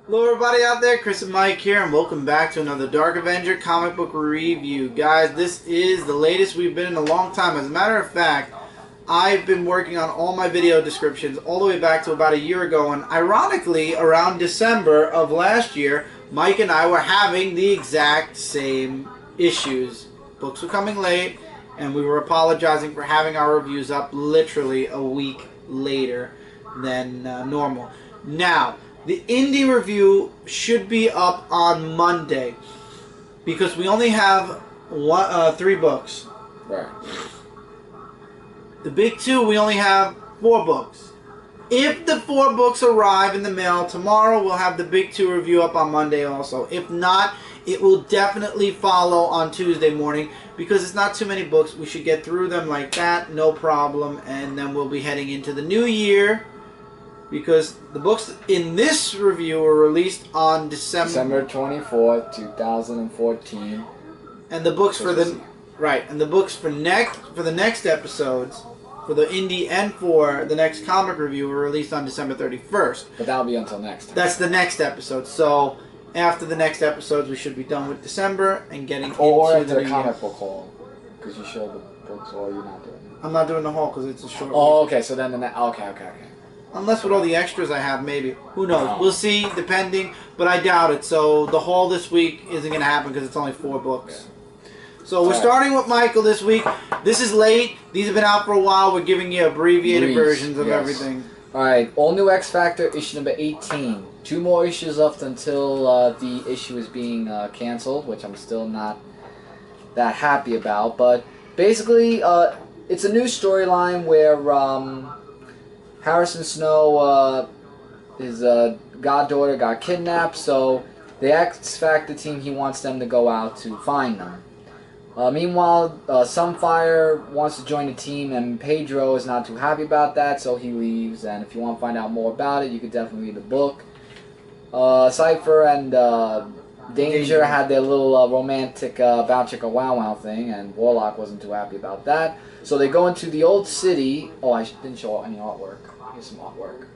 Hello everybody out there, Chris and Mike here, and welcome back to another Dark Avenger Comic Book review. Guys, this is the latest we've been in a long time. As a matter of fact, I've been working on all my video descriptions all the way back to about a year ago, and ironically, around December of last year, Mike and I were having the exact same issues. Books were coming late, and we were apologizing for having our reviews up literally a week later than normal. Now, the indie review should be up on Monday because we only have 3 books. Right. The big 2, we only have 4 books. If the 4 books arrive in the mail tomorrow, we'll have the big 2 review up on Monday also. If not, it will definitely follow on Tuesday morning because it's not too many books. We should get through them like that, no problem, and then we'll be heading into the new year. Because the books in this review were released on December 24th, 2014. And the books for the books for the next episodes, for the indie and for the next comic review, were released on December 31st. But that'll be until next time. That's the next episode. So after the next episodes, we should be done with December and getting into the comic book haul, because you showed the books, or you're not doing it. I'm not doing the haul because it's a short. Oh, okay. So then okay. Unless with all the extras I have, maybe. Who knows? We'll see, depending, but I doubt it. So the haul this week isn't going to happen because it's only 4 books. So we're starting with Michael this week. This is late. These have been out for a while. We're giving you abbreviated versions of everything. Alright, All New X Factor, issue number 18. 2 more issues left until the issue is being canceled, which I'm still not that happy about. But basically, it's a new storyline where Harrison Snow, his goddaughter got kidnapped, so the X Factor team, he wants them to go out to find them. Meanwhile, Sunfire wants to join the team, and Pedro is not too happy about that, so he leaves. And if you want to find out more about it, you could definitely read the book. Cypher and Danger had their little romantic Bow Chicka Wow Wow thing, and Warlock wasn't too happy about that. So they go into the old city. Oh, I didn't show any artwork. Here's some artwork.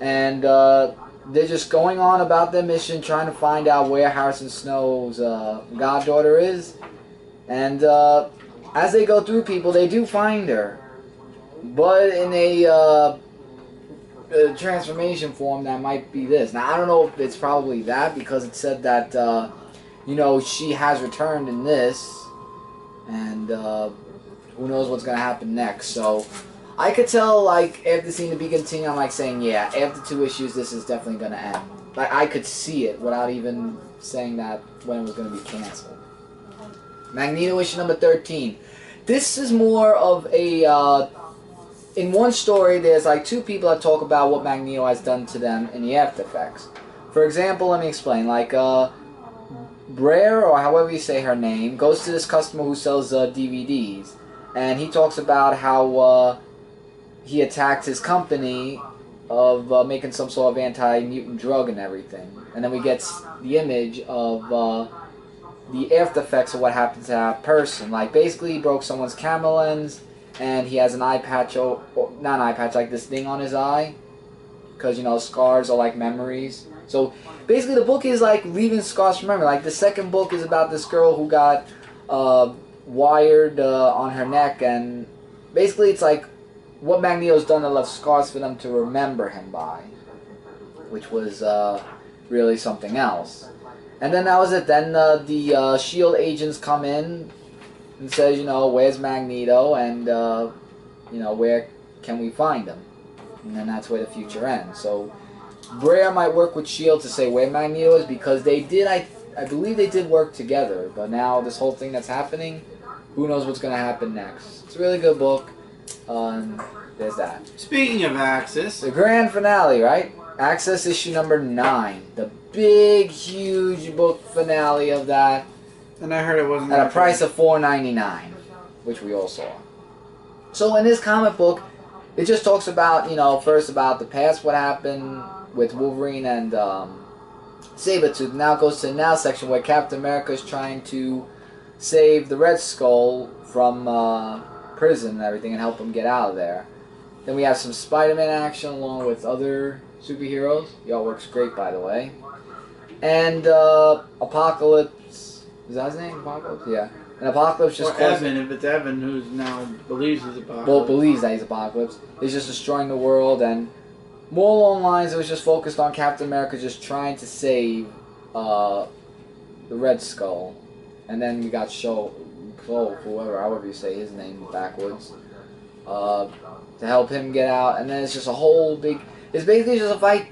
And they're just going on about their mission, trying to find out where Harrison Snow's goddaughter is. And as they go through people, they do find her. But in a transformation form that might be this. Now, I don't know if it's probably that, because it said that, she has returned in this. And who knows what's going to happen next. So I could tell, like, after seeing the be continued, I'm like saying, yeah, after 2 issues, this is definitely going to end. Like, I could see it without even saying that when it was going to be canceled. Magneto issue number 13. This is more of a, in one story, there's like 2 people that talk about what Magneto has done to them in the After Effects. For example, let me explain. Like, Brer, or however you say her name, goes to this customer who sells DVDs. And he talks about how he attacked his company of making some sort of anti-mutant drug and everything. And then we get the image of the after effects of what happened to that person. Like, basically he broke someone's camera lens, and he has an eye patch, or not an eye patch, like this thing on his eye. Because, scars are like memories. So, basically the book is like leaving scars from memory. Like, the second book is about this girl who got wired on her neck, and basically it's like what Magneto's done that left scars for them to remember him by, which was really something else. And then that was it. Then the S.H.I.E.L.D. agents come in and says, where's Magneto, and where can we find him? And then that's where the future ends. So Brer might work with S.H.I.E.L.D. to say where Magneto is, because they did, I believe they did work together, but now this whole thing that's happening, who knows what's going to happen next. It's a really good book. There's that. Speaking of Axis, the grand finale, right? Access issue number 9. The big, huge book finale of that. And I heard it wasn't at a price of $4.99, which we all saw. So in this comic book, it just talks about, first about the past, what happened with Wolverine and Sabretooth. Now it goes to the now section where Captain America is trying to save the Red Skull from prison and everything and help him get out of there. Then we have some Spider-Man action along with other superheroes. The artwork's great, by the way. And Apocalypse, is that his name? Apocalypse? Yeah. And Apocalypse just or Evan, if it's Evan, who's now believes he's Apocalypse. well, believes that he's Apocalypse. He's just destroying the world, and more along the lines, it was just focused on Captain America just trying to save the Red Skull. And then we got whoever, however you say his name backwards, to help him get out. And then it's just a whole big, it's basically just a fight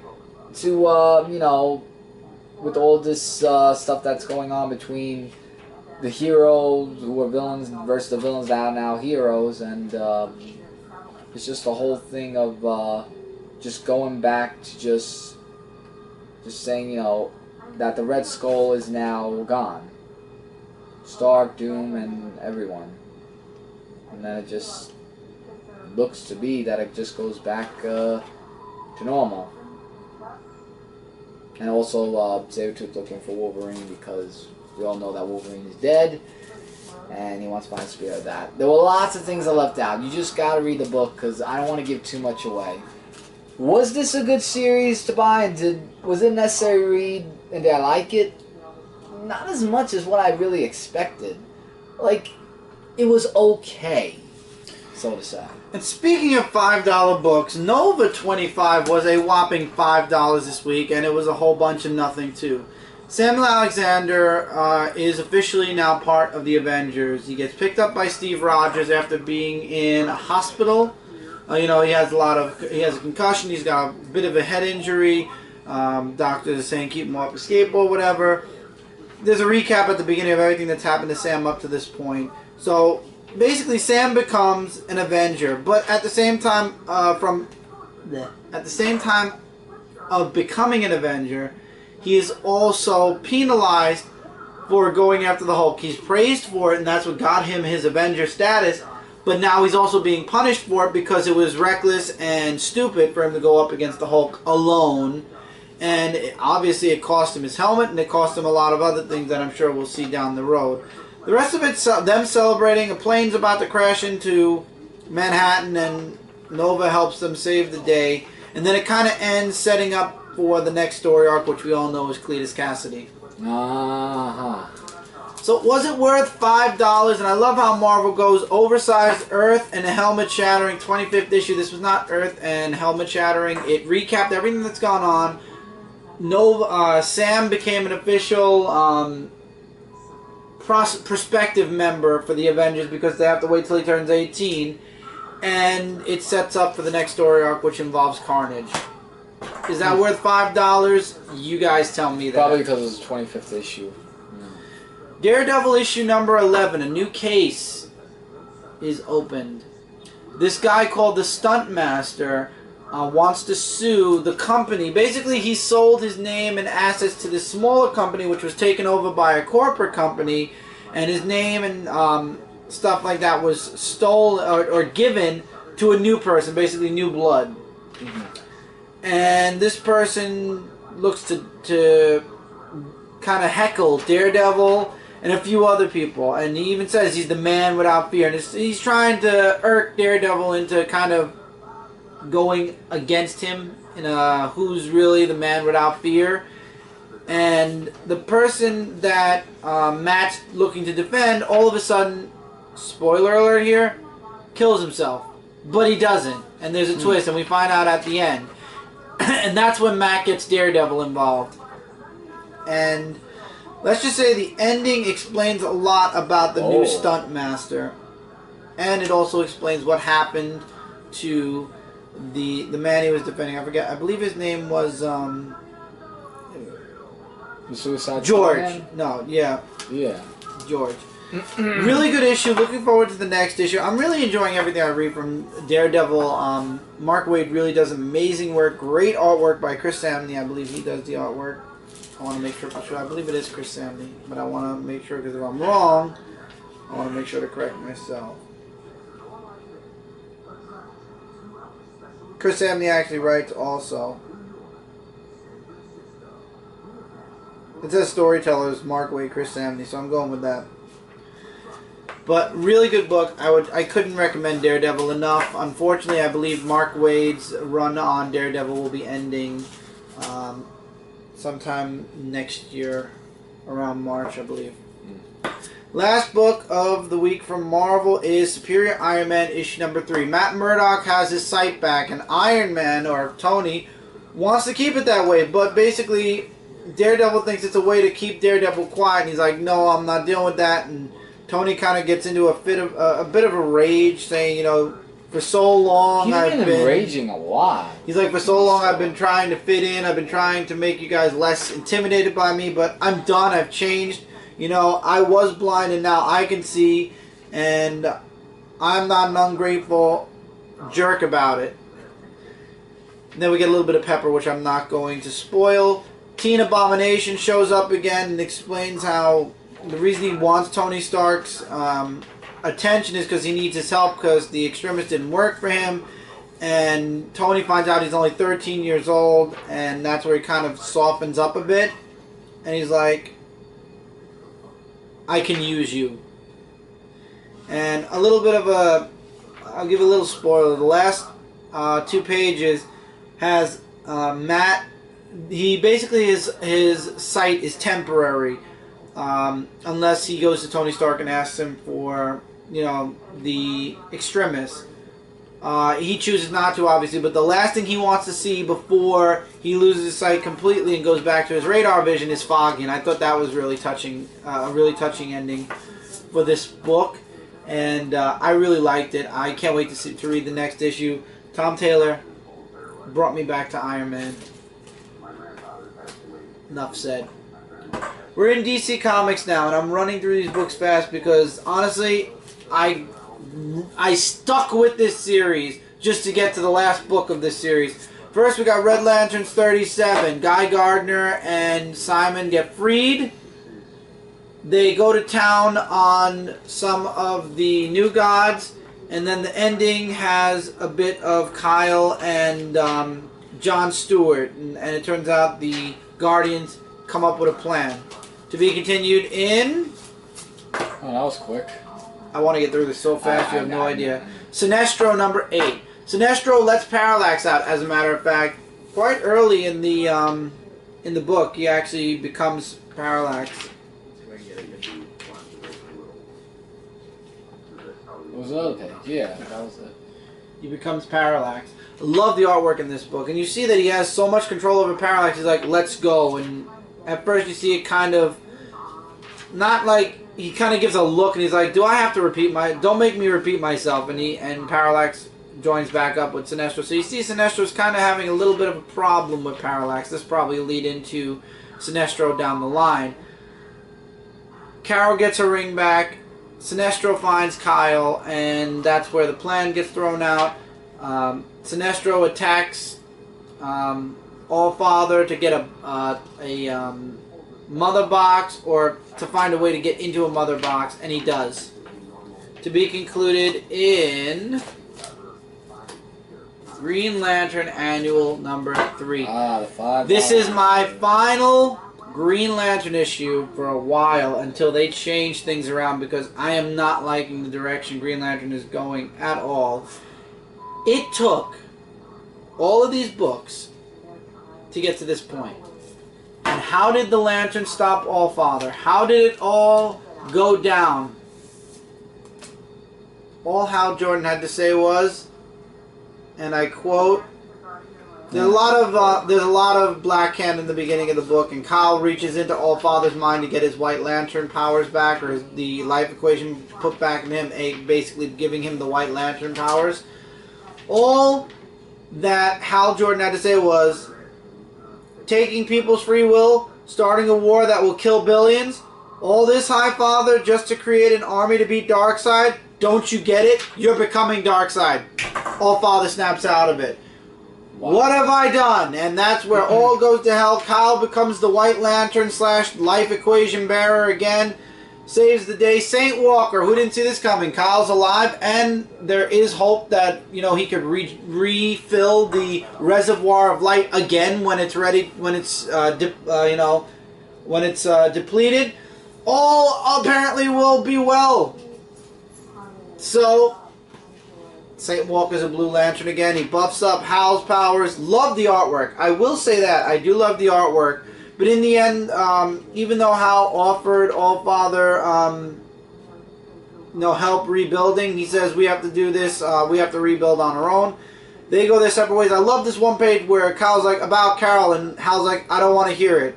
to, you know, with all this stuff that's going on between the heroes who are villains versus the villains that are now heroes. And it's just the whole thing of just going back to just saying, you know, that the Red Skull is now gone. Stark, Doom, and everyone. And then it just looks to be that it just goes back to normal. And also, Sabretooth looking for Wolverine because we all know that Wolverine is dead. And he wants to find Spirit of that. There were lots of things I left out. You just gotta read the book because I don't want to give too much away. Was this a good series to buy? And was it necessary to read? And did I like it? Not as much as what I really expected. Like, it was okay, so to say. And speaking of $5 books, Nova 25 was a whopping $5 this week, and it was a whole bunch of nothing too. Samuel Alexander is officially now part of the Avengers. He gets picked up by Steve Rogers after being in a hospital. You know, he has a concussion. He's got a bit of a head injury. Doctors are saying keep him off the skateboard, whatever. There's a recap at the beginning of everything that's happened to Sam up to this point. So basically, Sam becomes an Avenger, but at the same time, of becoming an Avenger, he is also penalized for going after the Hulk. He's praised for it, and that's what got him his Avenger status. But now he's also being punished for it because it was reckless and stupid for him to go up against the Hulk alone. And obviously it cost him his helmet, and it cost him a lot of other things that I'm sure we'll see down the road. The rest of it's them celebrating. A plane's about to crash into Manhattan, and Nova helps them save the day. And then it kind of ends setting up for the next story arc, which we all know is Cletus Cassidy. So was it worth $5? And I love how Marvel goes oversized Earth and a helmet shattering 25th issue. This was not Earth and helmet shattering. It recapped everything that's gone on. Sam became an official prospective member for the Avengers because they have to wait till he turns 18. And it sets up for the next story arc, which involves Carnage. Is that worth $5? You guys tell me that. Probably because it's the 25th issue. Daredevil issue number 11. A new case is opened. This guy called the Stunt Master wants to sue the company. Basically, he sold his name and assets to this smaller company, which was taken over by a corporate company, and his name and stuff like that was stolen or given to a new person, basically new blood. And this person looks to kind of heckle Daredevil and a few other people, and he even says he's the man without fear, and he's trying to irk Daredevil into kind of going against him in who's really the man without fear. And the person that Matt's looking to defend, all of a sudden, spoiler alert here, kills himself. But he doesn't, and there's a twist, and we find out at the end. And that's when Matt gets Daredevil involved. And let's just say the ending explains a lot about the new Stunt Master. And it also explains what happened to the man he was defending. I forget. I believe his name was The Suicide George. Squad? No, yeah. Yeah. George. Really good issue. Looking forward to the next issue. I'm really enjoying everything I read from Daredevil. Mark Waid really does amazing work. Great artwork by Chris Samney. I believe he does the artwork. I want to make sure for sure. I believe it is Chris Samney, but I want to make sure because if I'm wrong, I want to make sure to correct myself. Chris Samney actually writes also. It says storytellers Mark Waid, Chris Samney, so I'm going with that. But really good book. I couldn't recommend Daredevil enough. Unfortunately, I believe Mark Waid's run on Daredevil will be ending sometime next year, around March, I believe. Last book of the week from Marvel is Superior Iron Man issue number 3. Matt Murdock has his sight back, and Iron Man, or Tony, wants to keep it that way. But basically, Daredevil thinks it's a way to keep Daredevil quiet, and he's like, no, I'm not dealing with that. And Tony kind of gets into a bit of a rage, saying, you know, for so long I've been raging a lot. He's like, for so long I've been trying to fit in. I've been trying to make you guys less intimidated by me, but I'm done. I've changed. You know, I was blind and now I can see, and I'm not an ungrateful jerk about it. And then we get a little bit of Pepper, which I'm not going to spoil. Teen Abomination shows up again and explains how the reason he wants Tony Stark's attention is because he needs his help because the extremist didn't work for him. And Tony finds out he's only 13 years old, and that's where he kind of softens up a bit. And he's like, I can use you. And a little bit of a, I'll give a little spoiler. The last 2 pages has Matt, he basically, his sight is temporary. Unless he goes to Tony Stark and asks him for, you know, the extremis. He chooses not to, obviously, but the last thing he wants to see before he loses his sight completely and goes back to his radar vision is Foggy, and I thought that was really touching, a really touching ending for this book, and I really liked it. I can't wait to read the next issue. Tom Taylor brought me back to Iron Man. Enough said. We're in DC Comics now, and I'm running through these books fast because, honestly, I stuck with this series just to get to the last book of this series. First, we got Red Lanterns 37. Guy Gardner and Simon get freed. They go to town on some of the New Gods, and then the ending has a bit of Kyle and John Stewart, and it turns out the Guardians come up with a plan. To be continued in... Oh, that was quick. I want to get through this so fast, you have no idea. Sinestro number 8. Sinestro lets Parallax out, as a matter of fact. Quite early in the book, he actually becomes Parallax. What was the other page? Yeah, that was it. He becomes Parallax. I love the artwork in this book. And you see that he has so much control over Parallax, he's like, let's go. And at first you see it kind of, not like, he kind of gives a look and he's like, do I have to repeat don't make me repeat myself. And Parallax joins back up with Sinestro. So you see Sinestro's kind of having a little bit of a problem with Parallax. This probably will lead into Sinestro down the line. Carol gets her ring back. Sinestro finds Kyle, and that's where the plan gets thrown out. Sinestro attacks Allfather to get a mother box, or to find a way to get into a mother box, and he does. To be concluded in Green Lantern Annual number 3. The 5. This is my final Green Lantern issue for a while until they change things around, because I am not liking the direction Green Lantern is going at all. It took all of these books to get to this point. And how did the Lantern stop Allfather? How did it all go down? All Hal Jordan had to say was, and I quote, there's a lot of black hand in the beginning of the book, and Kyle reaches into Allfather's mind to get his White Lantern powers back, or the life equation put back in him, basically giving him the White Lantern powers. All that Hal Jordan had to say was, taking people's free will, starting a war that will kill billions, all this, Highfather, just to create an army to beat Darkseid? Don't you get it? You're becoming Darkseid. Allfather snaps out of it. Wow. What have I done? And that's where all goes to hell. Kyle becomes the White Lantern / life equation bearer again. Saves the day. Saint Walker, who didn't see this coming? Kyle's alive, and there is hope that, you know, he could refill the reservoir of light again when it's ready, when it's depleted. All apparently will be well. So, St. Walker's a Blue Lantern again. He buffs up Hal's powers. Love the artwork. I will say that. I do love the artwork. But in the end, even though Hal offered Allfather help rebuilding, he says we have to do this. We have to rebuild on our own. They go their separate ways. I love this one page where Kyle's like, about Carol, and Hal's like, I don't want to hear it.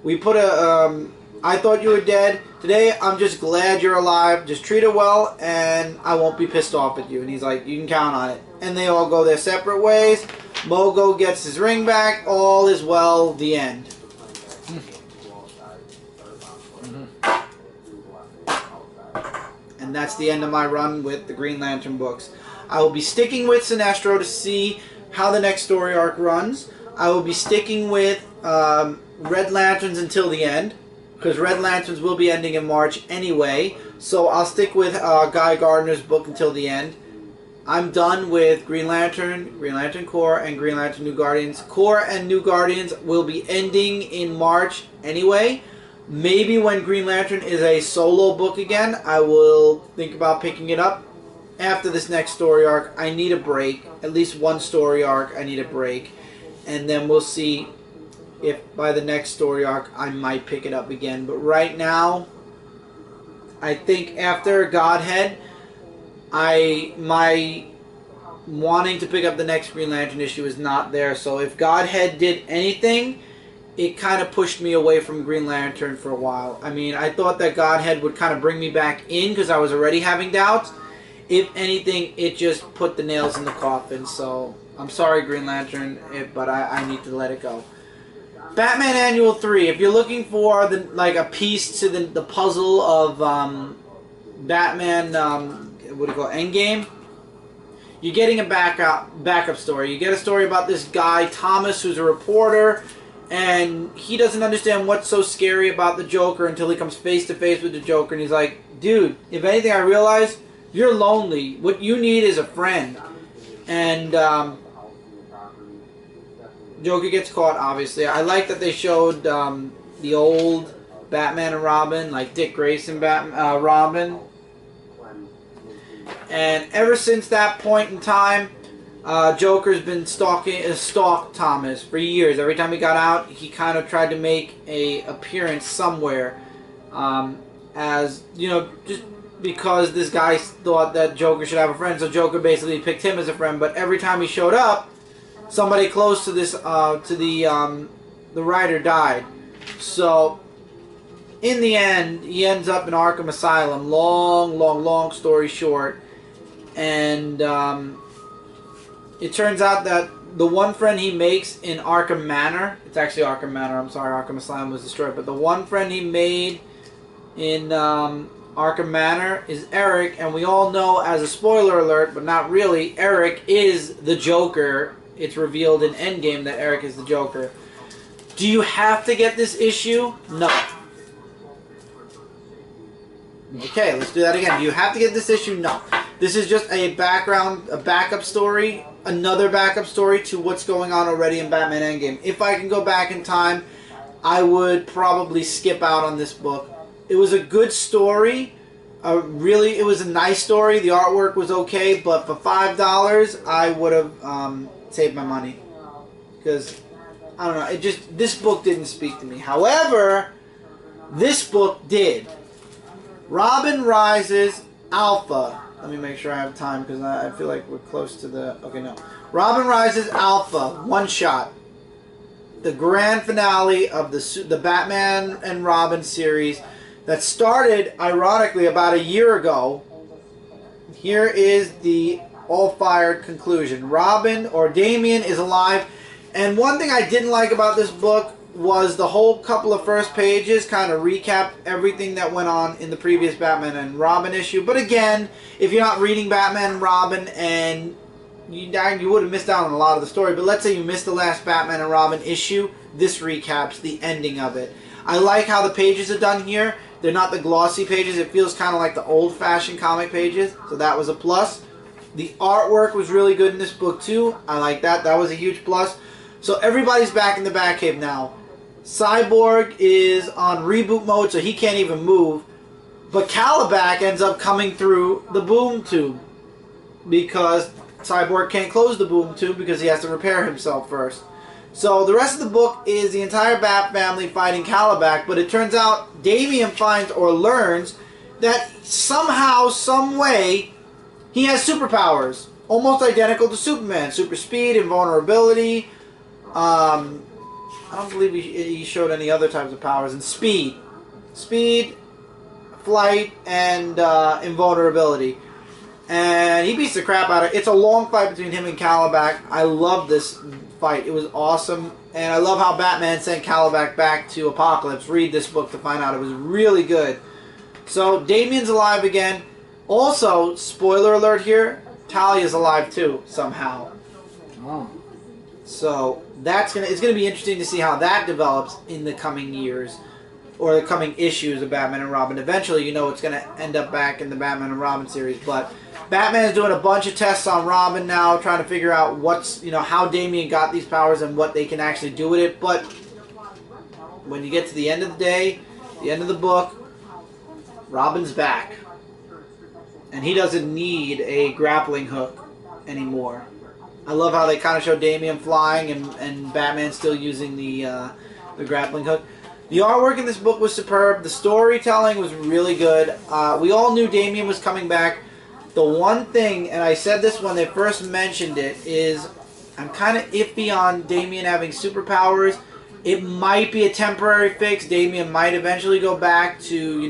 We put a, I thought you were dead. Today, I'm just glad you're alive. Just treat her well, and I won't be pissed off at you. And he's like, you can count on it. And they all go their separate ways. Mogo gets his ring back. All is well. The end. And that's the end of my run with the Green Lantern books. I will be sticking with Sinestro to see how the next story arc runs. I will be sticking with Red Lanterns until the end, because Red Lanterns will be ending in March anyway. So I'll stick with Guy Gardner's book until the end. I'm done with Green Lantern, Green Lantern Corps, and Green Lantern New Guardians. Corps and New Guardians will be ending in March anyway. Maybe when Green Lantern is a solo book again, I will think about picking it up. After this next story arc, I need a break. At least one story arc, I need a break. And then we'll see if by the next story arc, I might pick it up again. But right now, I think after Godhead, my wanting to pick up the next Green Lantern issue is not there. So if Godhead did anything, it kind of pushed me away from Green Lantern for a while. I mean, I thought that Godhead would kind of bring me back in because I was already having doubts. If anything, it just put the nails in the coffin. So I'm sorry, Green Lantern, but I need to let it go. Batman Annual 3. If you're looking for a piece to the puzzle of Batman, what do you call it, Endgame, you're getting a backup story. You get a story about this guy Thomas, who's a reporter, and he doesn't understand what's so scary about the Joker until he comes face to face with the Joker, and he's like, dude, if anything, I realize you're lonely. What you need is a friend. And Joker gets caught, obviously. I like that they showed the old Batman and Robin, like Dick Grayson Robin. And ever since that point in time, Joker's been stalked Thomas for years. Every time he got out, he kind of tried to make a appearance somewhere, as you know, just because this guy thought that Joker should have a friend. So Joker basically picked him as a friend. But every time he showed up, somebody close to this the writer died. So in the end, he ends up in Arkham Asylum. Long story short, and it turns out that the one friend he makes in Arkham Manor, it's actually Arkham Manor, I'm sorry, Arkham Asylum was destroyed, but the one friend he made in Arkham Manor is Eric, and we all know, as a spoiler alert, but not really, Eric is the Joker. It's revealed in Endgame that Eric is the Joker. Do you have to get this issue? No. Okay, let's do that again. Do you have to get this issue? No. This is just a backup story, another backup story to what's going on already in Batman Endgame. If I can go back in time, I would probably skip out on this book. It was a good story. Really, it was a nice story. The artwork was okay, but for $5, I would have saved my money. Because, I don't know, this book didn't speak to me. However, this book did. Robin Rises Alpha. Let me make sure I have time because I feel like we're close to the... Okay, no. Robin Rises Alpha, one shot. The grand finale of the Batman and Robin series that started, ironically, about a year ago. Here is the all-fired conclusion. Robin, or Damian, is alive. And one thing I didn't like about this book was the whole couple of first pages kind of recapped everything that went on in the previous Batman and Robin issue. But again, if you're not reading Batman and Robin, and you would have missed out on a lot of the story, but let's say you missed the last Batman and Robin issue, this recaps the ending of it. I like how the pages are done here. They're not the glossy pages. It feels kind of like the old-fashioned comic pages, so that was a plus. The artwork was really good in this book too. I like that. That was a huge plus. So everybody's back in the Batcave now. Cyborg is on reboot mode, so he can't even move. But Calabac ends up coming through the boom tube because Cyborg can't close the boom tube because he has to repair himself first. So the rest of the book is the entire Bat family fighting Calabac, but it turns out Damian finds or learns that somehow, some way, he has superpowers, almost identical to Superman. Super speed, invulnerability. I don't believe he showed any other types of powers. And speed. Speed, flight, and invulnerability. And he beats the crap out of it. It's a long fight between him and Calabac. I love this fight. It was awesome. And I love how Batman sent Calabac back to Apocalypse. Read this book to find out. It was really good. So, Damian's alive again. Also, spoiler alert here, Talia's alive too, somehow. Oh. So, it's gonna be interesting to see how that develops in the coming years. Or the coming issues of Batman and Robin. Eventually, it's going to end up back in the Batman and Robin series. But Batman is doing a bunch of tests on Robin now, trying to figure out how Damian got these powers and what they can actually do with it. But when you get to the end of the day, the end of the book, Robin's back. And he doesn't need a grappling hook anymore. I love how they kind of show Damian flying and Batman still using the grappling hook. The artwork in this book was superb. The storytelling was really good. We all knew Damian was coming back. The one thing, and I said this when they first mentioned it, is I'm kind of iffy on Damian having superpowers. It might be a temporary fix. Damian might eventually go back to,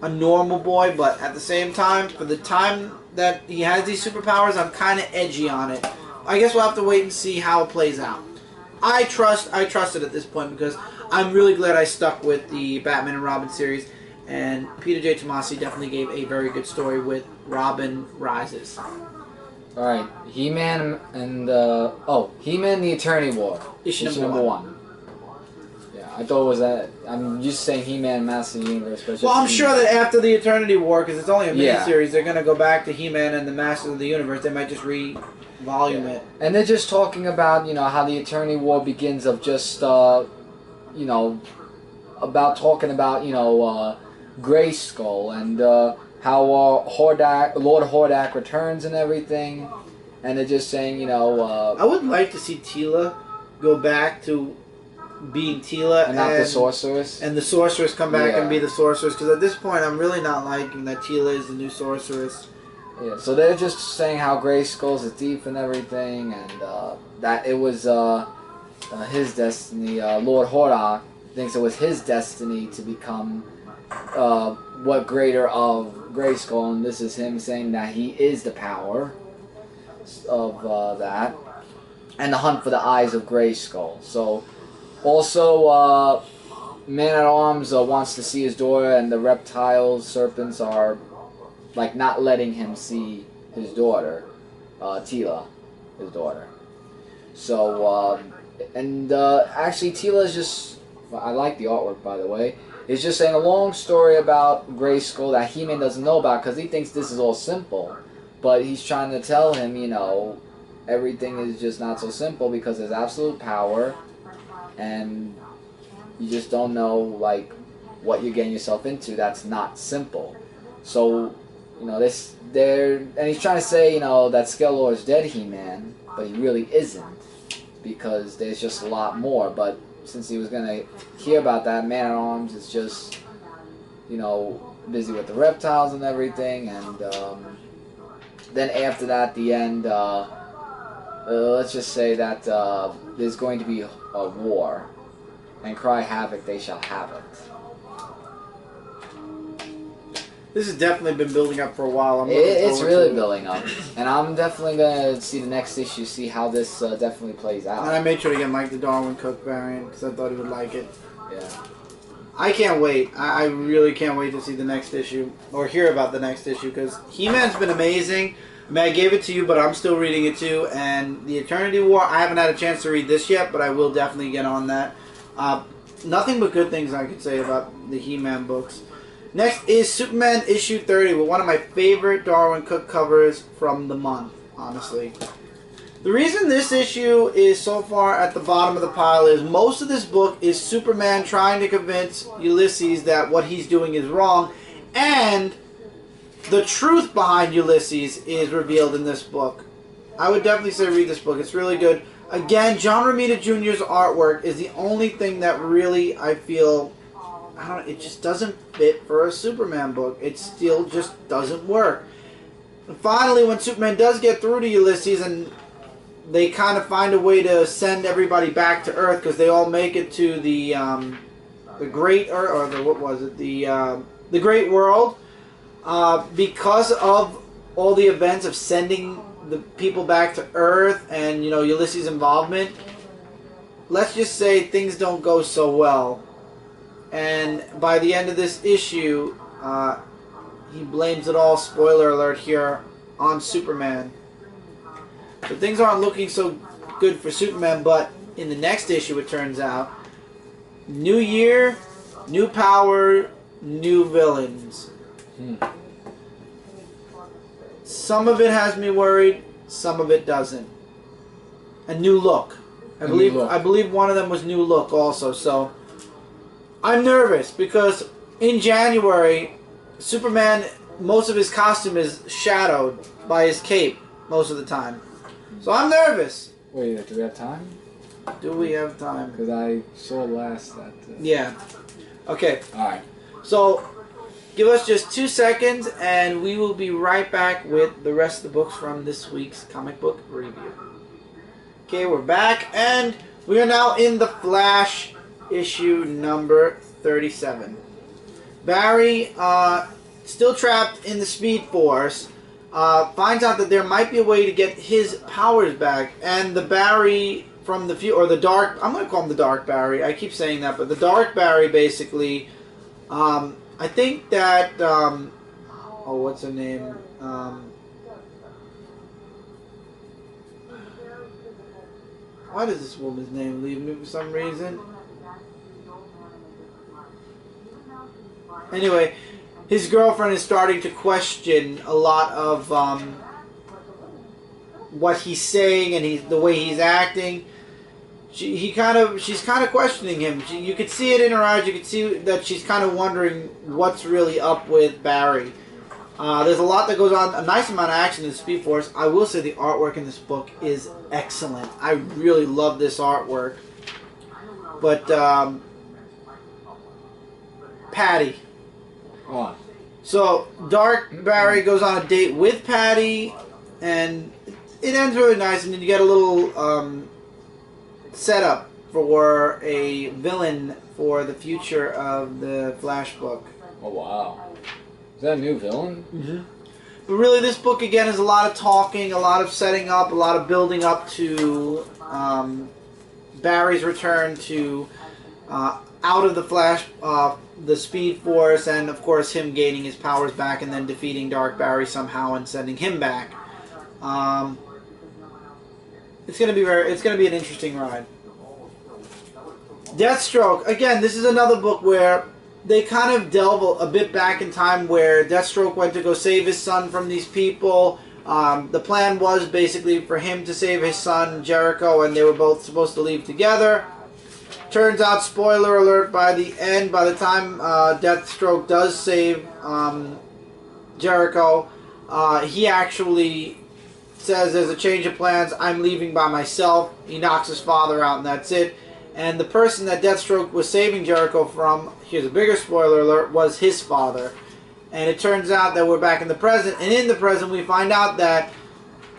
a normal boy. But at the same time, for the time that he has these superpowers, I'm kind of edgy on it. I guess we'll have to wait and see how it plays out. I trust it at this point because I'm really glad I stuck with the Batman and Robin series, and Peter J. Tomasi definitely gave a very good story with Robin Rises. Alright, He-Man and He-Man the Eternity War. Issue number 1. Yeah, I thought it was that. I'm just saying He-Man Master of the Universe. But well, I'm sure that after the Eternity War, because it's only a miniseries, yeah, they're going to go back to He-Man and the Masters of the Universe. They might just volume it. And they're just talking about, how the Eternity War begins of just, about talking about, Grayskull and how Lord Hordak returns and everything. And they're just saying, I would like to see Teela go back to being Teela and not the Sorceress. And the Sorceress come back and be the Sorceress. Because at this point, I'm really not liking that Teela is the new Sorceress. Yeah, so they're just saying how Grayskull's a thief and everything, and that it was his destiny. Lord Hordak thinks it was his destiny to become what greater of Grayskull, and this is him saying that he is the power of that, and the hunt for the eyes of Grayskull. So, also, Man-at-Arms wants to see his daughter, and the reptiles, serpents are not letting him see his daughter, Teela, his daughter. So, actually Teela is just, I like the artwork by the way, it's just saying a long story about Grayskull that He-Man doesn't know about because he thinks this is all simple. But he's trying to tell him, everything is just not so simple because there's absolute power and you just don't know, what you're getting yourself into that's not simple. So, and he's trying to say, that Skeletor is dead, He-Man, but he really isn't, because there's just a lot more. But since he was gonna hear about that, Man-at-Arms is just, busy with the reptiles and everything, and then after that, the end, let's just say that there's going to be a war, and cry havoc, they shall have it. This has definitely been building up for a while. It's really building up. And I'm definitely going to see the next issue, see how this definitely plays out. And I made sure to get Mike the Darwin Cook variant because I thought he would like it. Yeah. I can't wait. I really can't wait to see the next issue or hear about the next issue because He-Man's been amazing. I mean, I gave it to you, but I'm still reading it too. And the Eternity War, I haven't had a chance to read this yet, but I will definitely get on that. Nothing but good things I could say about the He-Man books. Next is Superman issue 30 with one of my favorite Darwin Cook covers from the month, honestly. The reason this issue is so far at the bottom of the pile is most of this book is Superman trying to convince Ulysses that what he's doing is wrong, And the truth behind Ulysses is revealed in this book. I would definitely say read this book. It's really good. Again, John Romita Jr.'s artwork is the only thing that really, I feel, I don't know, it just doesn't fit for a Superman book. It still just doesn't work. And finally, when Superman does get through to Ulysses and they kind of find a way to send everybody back to Earth because they all make it to the Great, or the, what was it, the Great World, because of all the events of sending the people back to Earth and, you know, Ulysses' involvement, let's just say things don't go so well. And by the end of this issue, he blames it all, spoiler alert here, on Superman. So things aren't looking so good for Superman, but in the next issue, it turns out, new year, new power, new villains. Some of it has me worried, some of it doesn't. A new look. I believe one of them was new look also. So I'm nervous because in January, Superman, most of his costume is shadowed by his cape most of the time. So I'm nervous. Wait, do we have time? Do we have time? Because I saw last that. Yeah. Okay. Alright. So give us just 2 seconds and we will be right back with the rest of the books from this week's comic book review. Okay, we're back and we are now in the Flash issue number 37. Barry, still trapped in the Speed Force, finds out that there might be a way to get his powers back, and the Barry from the future, or the Dark, I'm going to call him the Dark Barry, I keep saying that, but the Dark Barry basically, I think that, oh, what's her name, why does this woman's name leave me for some reason? Anyway, his girlfriend is starting to question a lot of what he's saying and the way he's acting. She's kind of questioning him. You could see it in her eyes. You could see that she's kind of wondering what's really up with Barry. There's a lot that goes on. A nice amount of action in Speed Force. I will say the artwork in this book is excellent. I really love this artwork. But Patty. On. So Dark Barry goes on a date with Patty, and it ends really nice. And then you get a little setup for a villain for the future of the Flash book. Oh wow! Is that a new villain? Mm-hmm. But really, this book again is a lot of talking, a lot of setting up, a lot of building up to Barry's return to out of the Flash, the Speed Force, and of course him gaining his powers back and then defeating Dark Barry somehow and sending him back. It's gonna be an interesting ride. Deathstroke, again, this is another book where they kind of delve a bit back in time where Deathstroke went to go save his son from these people. The plan was basically for him to save his son, Jericho, and they were both supposed to leave together. Turns out, spoiler alert, by the time Deathstroke does save Jericho, he actually says there's a change of plans, I'm leaving by myself. He knocks his father out and that's it. And the person that Deathstroke was saving Jericho from, here's a bigger spoiler alert, was his father. And it turns out that we're back in the present, and in the present we find out that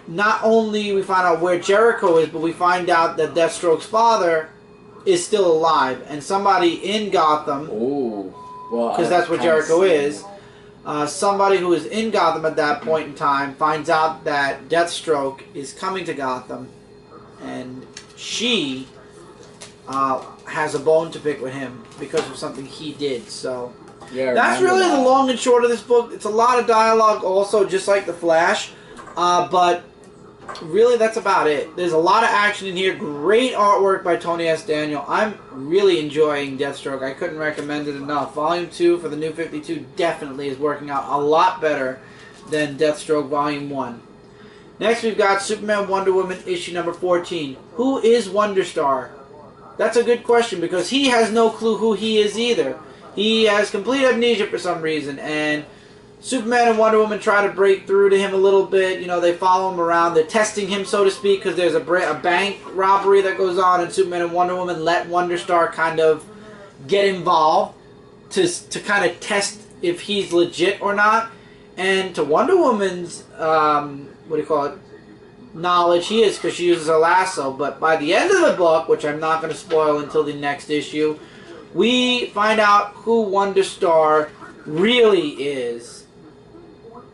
not only we find out where Jericho is, but we find out that Deathstroke's father is still alive, and somebody in Gotham, because that's what Jericho is, somebody who is in Gotham at that point in time finds out that Deathstroke is coming to Gotham, and she has a bone to pick with him because of something he did. So yeah, that's really the long and short of this book. It's a lot of dialogue also, just like The Flash, but really that's about it. There's a lot of action in here. Great artwork by Tony S. Daniel. I'm really enjoying Deathstroke. I couldn't recommend it enough. Volume 2 for the New 52 definitely is working out a lot better than Deathstroke Volume 1. Next we've got Superman Wonder Woman issue number 14. Who is Wonder Star? That's a good question because he has no clue who he is either. he has complete amnesia for some reason, and Superman and Wonder Woman try to break through to him a little bit. You know, they follow him around. They're testing him, so to speak, because there's a bank robbery that goes on, and Superman and Wonder Woman let Wonderstar kind of get involved to kind of test if he's legit or not. And to Wonder Woman's, knowledge, he is, because she uses a lasso. But by the end of the book, which I'm not going to spoil until the next issue, we find out who Wonderstar really is.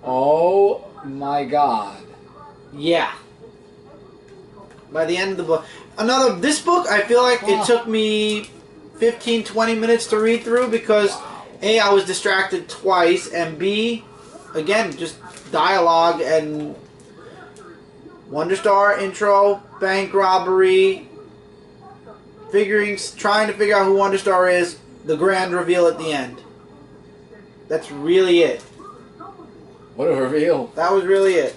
Oh my God. Yeah. By the end of the book. This book, I feel like it took me 15, 20 minutes to read through because A, I was distracted twice, and B, again, just dialogue and Wonderstar intro, bank robbery, trying to figure out who Wonderstar is, the grand reveal at the end. That's really it. What a reveal. That was really it.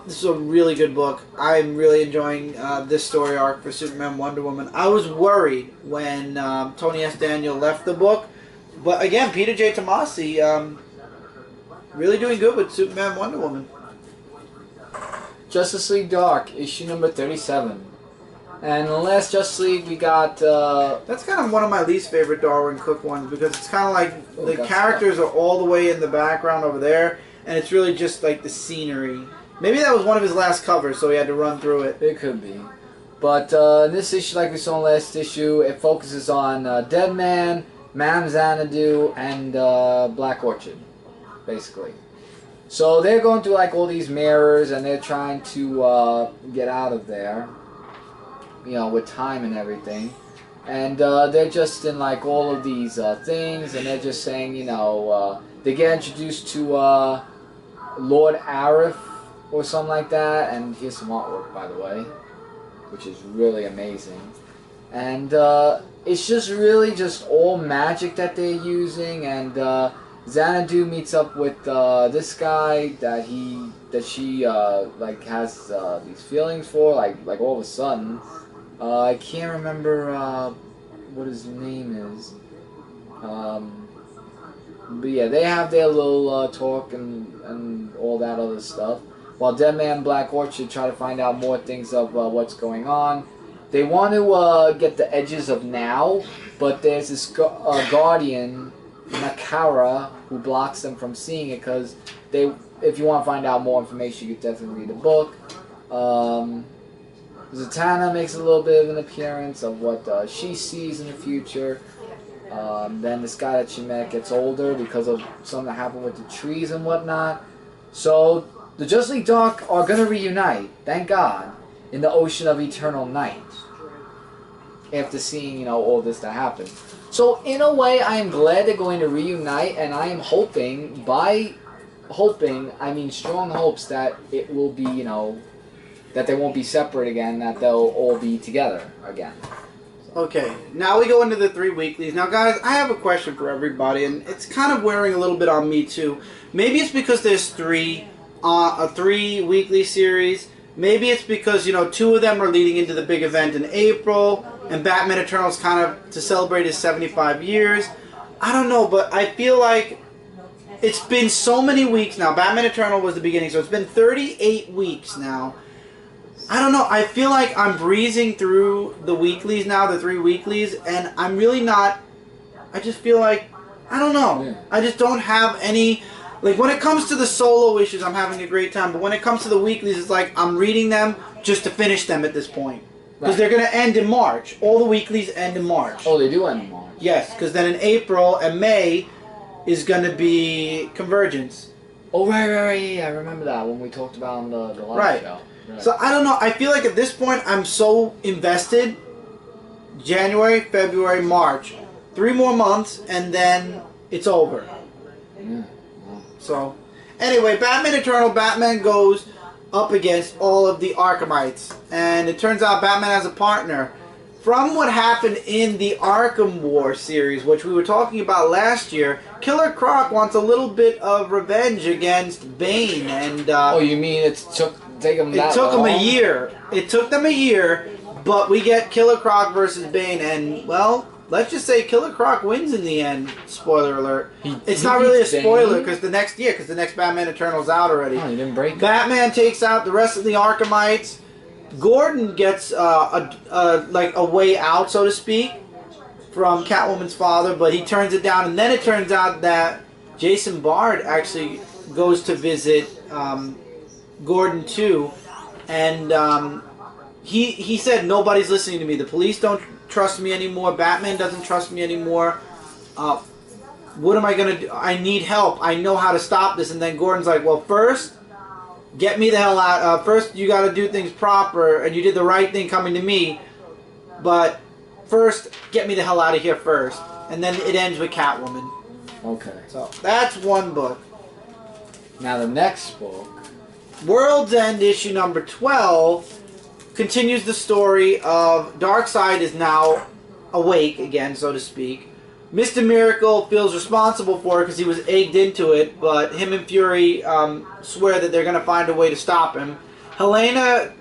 This is a really good book. I'm really enjoying this story arc for Superman Wonder Woman. I was worried when Tony S. Daniel left the book. But again, Peter J. Tomasi really doing good with Superman Wonder Woman. Justice League Dark, issue number 37. And the last Justice League we got... That's kind of one of my least favorite Darwin Cook ones because it's kind of like the characters are all the way in the background over there, and it's really just like the scenery. Maybe that was one of his last covers, so he had to run through it. It could be. But in this issue, like we saw in the last issue, it focuses on Deadman, Madame Xanadu, and Black Orchid, basically. So they're going through like all these mirrors, and they're trying to get out of there. You know, with time and everything, and they're just in like all of these things, and they're just saying, you know, they get introduced to Lord Arif or something like that, and here's some artwork, by the way, which is really amazing, and it's just really just all magic that they're using, and Xanadu meets up with this guy that she like has these feelings for, like all of a sudden. I can't remember what his name is. But yeah, they have their little talk and all that other stuff. While Deadman and Black Orchid try to find out more things of what's going on. They want to get the edges of now, but there's this guardian, Nakara, who blocks them from seeing it because if you want to find out more information, you could definitely read the book. Zatanna makes a little bit of an appearance of what she sees in the future. Then this guy that she met gets older because of something that happened with the trees and whatnot. So the Justice League Dark are going to reunite, thank God, in the Ocean of Eternal Night. After seeing, you know, all this that happened. So in a way, I am glad they're going to reunite, and I am hoping, I mean strong hopes that it will be, you know, that they won't be separate again, that they'll all be together again. Okay, now we go into the 3 weeklies. Now, guys, I have a question for everybody, and it's kind of wearing a little bit on me, too. Maybe it's because there's a 3 weekly series. Maybe it's because, you know, 2 of them are leading into the big event in April, and Batman Eternal's kind of to celebrate his 75 years. I don't know, but I feel like it's been so many weeks now. Batman Eternal was the beginning, so it's been 38 weeks now. I don't know. I feel like I'm breezing through the weeklies now, the 3 weeklies, and I'm really not. I just feel like, I don't know. Yeah. I just don't have any. Like, when it comes to the solo issues, I'm having a great time. But when it comes to the weeklies, it's like I'm reading them just to finish them at this point. Because they're going to end in March. All the weeklies end in March. Oh, they do end in March? Yes, because then in April and May is going to be Convergence. Oh, right. Yeah, I remember that when we talked about on the live show. Right. So, I don't know. I feel like at this point, I'm so invested. January, February, March. 3 more months, and then it's over. Yeah. So, anyway, Batman Eternal, Batman goes up against all of the Arkhamites. And it turns out Batman has a partner. From what happened in the Arkham War series, which we were talking about last year, Killer Croc wants a little bit of revenge against Bane. And oh, you mean it took him a year. It took them a year, but we get Killer Croc versus Bane. And, well, let's just say Killer Croc wins in the end. Spoiler alert. It's not he really a beats spoiler Bane? because the next Batman Eternal's out already. Oh, you didn't break it. Batman takes out the rest of the Arkhamites. Gordon gets like a way out, so to speak, from Catwoman's father, but he turns it down. And then it turns out that Jason Bard actually goes to visit Gordon too, and he said nobody's listening to me. The police don't trust me anymore. Batman doesn't trust me anymore. What am I gonna do? I need help. I know how to stop this. And then Gordon's like, well, first, get me the hell out. First, you got to do things proper, and you did the right thing coming to me. But first, get me the hell out of here first. And then it ends with Catwoman. Okay. So that's one book. Now the next book, World's End issue number 12, continues the story of Darkseid is now awake again, so to speak. Mr. Miracle feels responsible for it because he was egged into it, but him and Fury swear that they're going to find a way to stop him. Helena,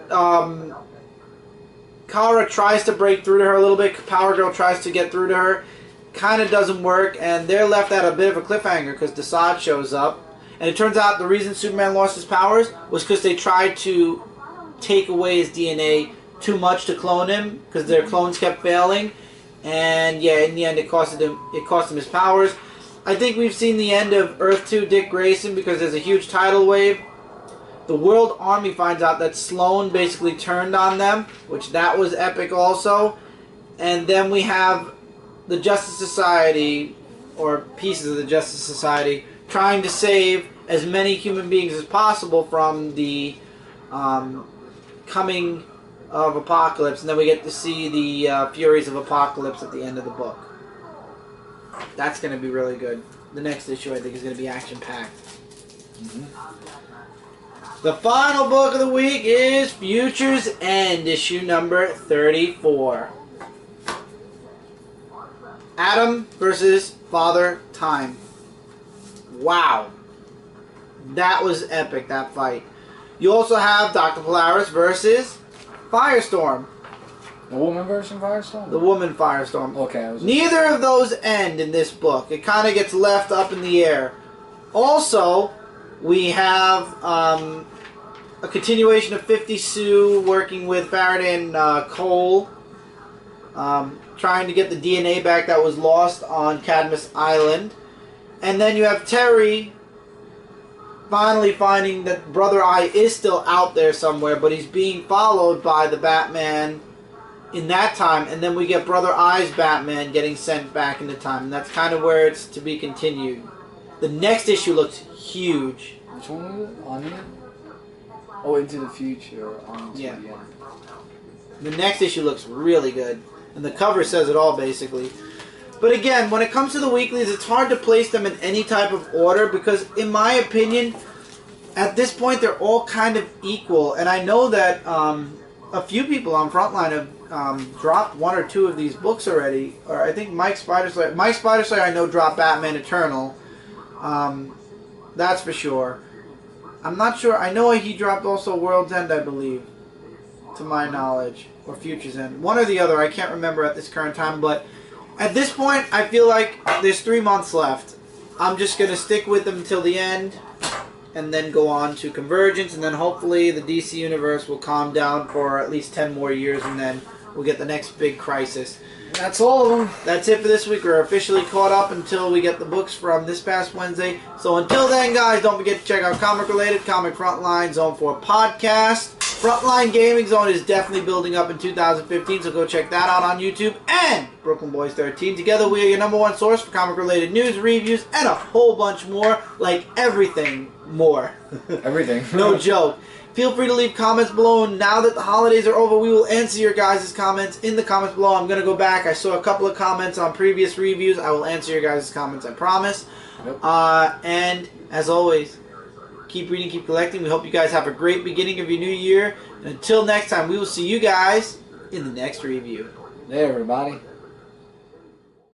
Kara tries to break through to her a little bit. Power Girl tries to get through to her. Kind of doesn't work, and they're left at a bit of a cliffhanger because Desaad shows up. And it turns out the reason Superman lost his powers was because they tried to take away his DNA too much to clone him because their clones kept failing. And yeah, in the end, it cost him his powers. I think we've seen the end of Earth 2 Dick Grayson because there's a huge tidal wave. The World Army finds out that Sloane basically turned on them, which that was epic also. And then we have the Justice Society, or pieces of the Justice Society, trying to save as many human beings as possible from the coming of Apocalypse. And then we get to see the Furies of Apocalypse at the end of the book. That's going to be really good. The next issue, I think, is going to be action-packed. The final book of the week is Future's End, issue number 34. Adam versus Father Time. Wow. That was epic, that fight. You also have Dr. Polaris versus Firestorm. the woman version Firestorm? The woman Firestorm. Okay. Neither of those end in this book. It kind of gets left up in the air. Also, we have a continuation of 50 Sue working with Faraday and Cole, trying to get the DNA back that was lost on Cadmus Island. And then you have Terry finally finding that Brother Eye is still out there somewhere, but he's being followed by the Batman in that time. And then we get Brother Eye's Batman getting sent back into time. And that's kind of where it's to be continued. The next issue looks huge. Which one was it? On it? Oh, Into the Future. Yeah. The next issue looks really good. And the cover says it all, basically. But again, when it comes to the weeklies, it's hard to place them in any type of order because, in my opinion, at this point, they're all kind of equal. And I know that a few people on Frontline have dropped one or two of these books already. Or I think Mike Spider-Slayer, I know, dropped Batman Eternal. That's for sure. I'm not sure. I know he dropped also World's End, I believe, to my knowledge. Or Future's End. One or the other. I can't remember at this current time, but at this point, I feel like there's 3 months left. I'm just going to stick with them until the end, and then go on to Convergence, and then hopefully the DC Universe will calm down for at least 10 more years, and then we'll get the next big crisis. That's all of them. That's it for this week. We're officially caught up until we get the books from this past Wednesday. So until then, guys, don't forget to check out Comic Related, Comic Frontline, Zone 4 Podcast. Frontline Gaming Zone is definitely building up in 2015, so go check that out on YouTube. And Brooklyn Boys 13. Together, we are your #1 source for comic-related news, reviews, and a whole bunch more. Like everything more. Everything. No joke. Feel free to leave comments below. And now that the holidays are over, we will answer your guys' comments in the comments below. I'm going to go back. I saw a couple of comments on previous reviews. I will answer your guys' comments, I promise. Yep. And as always, keep reading, keep collecting. We hope you guys have a great beginning of your new year. And until next time, we will see you guys in the next review. Hey, everybody.